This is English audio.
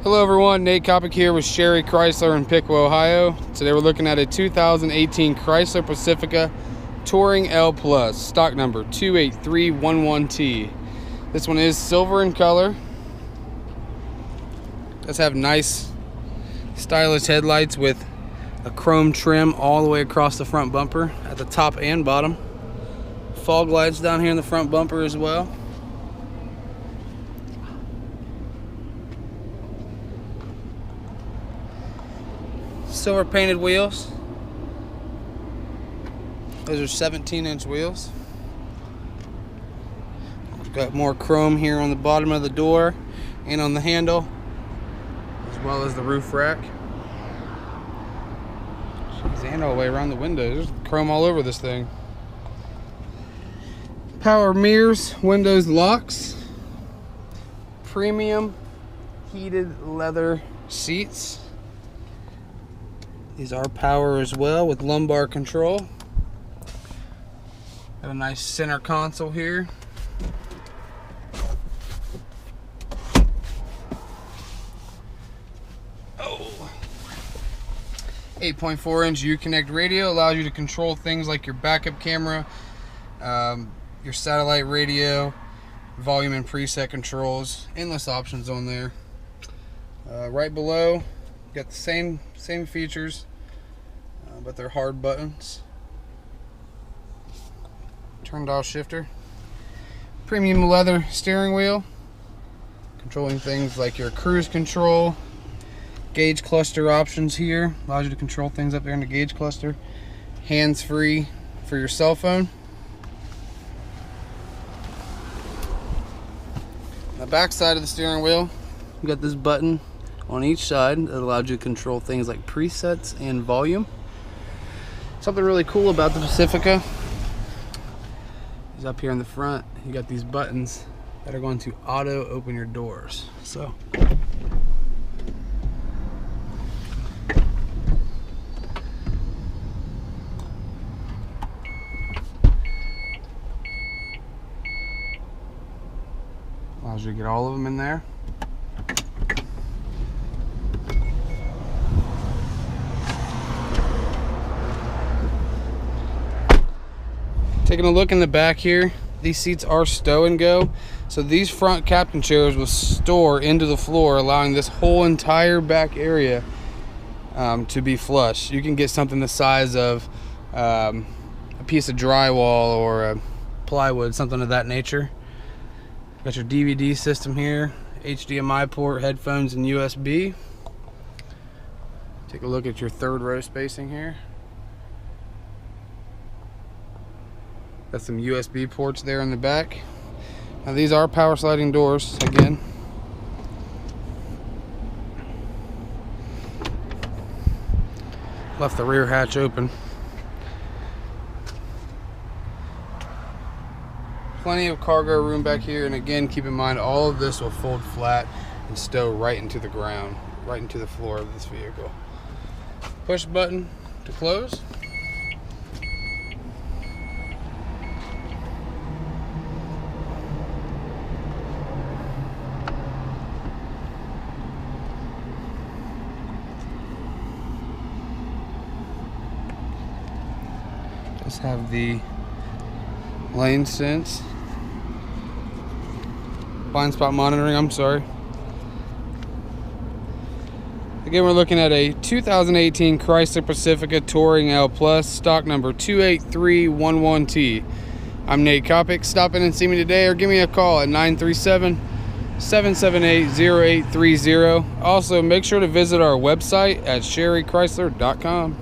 Hello everyone, Nate Kopic here with Sherry Chrysler in Piqua, Ohio. Today we're looking at a 2018 Chrysler Pacifica Touring L Plus, stock number 28311T. This one is silver in color. Does have nice stylish headlights with a chrome trim all the way across the front bumper at the top and bottom. Fog lights down here in the front bumper as well. Silver painted wheels. Those are 17-inch wheels. We've got more chrome here on the bottom of the door and on the handle, as well as the roof rack. Jeez, and all the way around the windows. There's chrome all over this thing. Power mirrors, windows locks, premium heated leather seats. These are power as well with lumbar control. Got a nice center console here. Oh. 8.4-inch Uconnect radio allows you to control things like your backup camera, your satellite radio, volume and preset controls. Endless options on there. Right below, got the same features, but they're hard buttons. Turn dial shifter, premium leather steering wheel, controlling things like your cruise control, gauge cluster options here, allows you to control things up there in the gauge cluster, hands-free for your cell phone. On the back side of the steering wheel, you got this button on each side that allows you to control things like presets and volume. Something really cool about the Pacifica is up here in the front, you got these buttons that are going to auto open your doors. So allows you to get all of them in there. Taking a look in the back here, these seats are stow and go. So these front captain chairs will store into the floor, allowing this whole entire back area to be flush. You can get something the size of a piece of drywall or a plywood, something of that nature. Got your DVD system here, HDMI port, headphones, and USB. Take a look at your third row spacing here. Got some USB ports there in the back. Now these are power sliding doors again. Left the rear hatch open. Plenty of cargo room back here, and again, keep in mind all of this will fold flat and stow right into the ground, right into the floor of this vehicle. Push button to close. Just have the lane sense, blind spot monitoring, I'm sorry. Again, we're looking at a 2018 Chrysler Pacifica Touring L Plus, stock number 28311T. I'm Nate Kopic. Stop in and see me today or give me a call at 937-778-0830. Also, make sure to visit our website at sherrychrysler.com.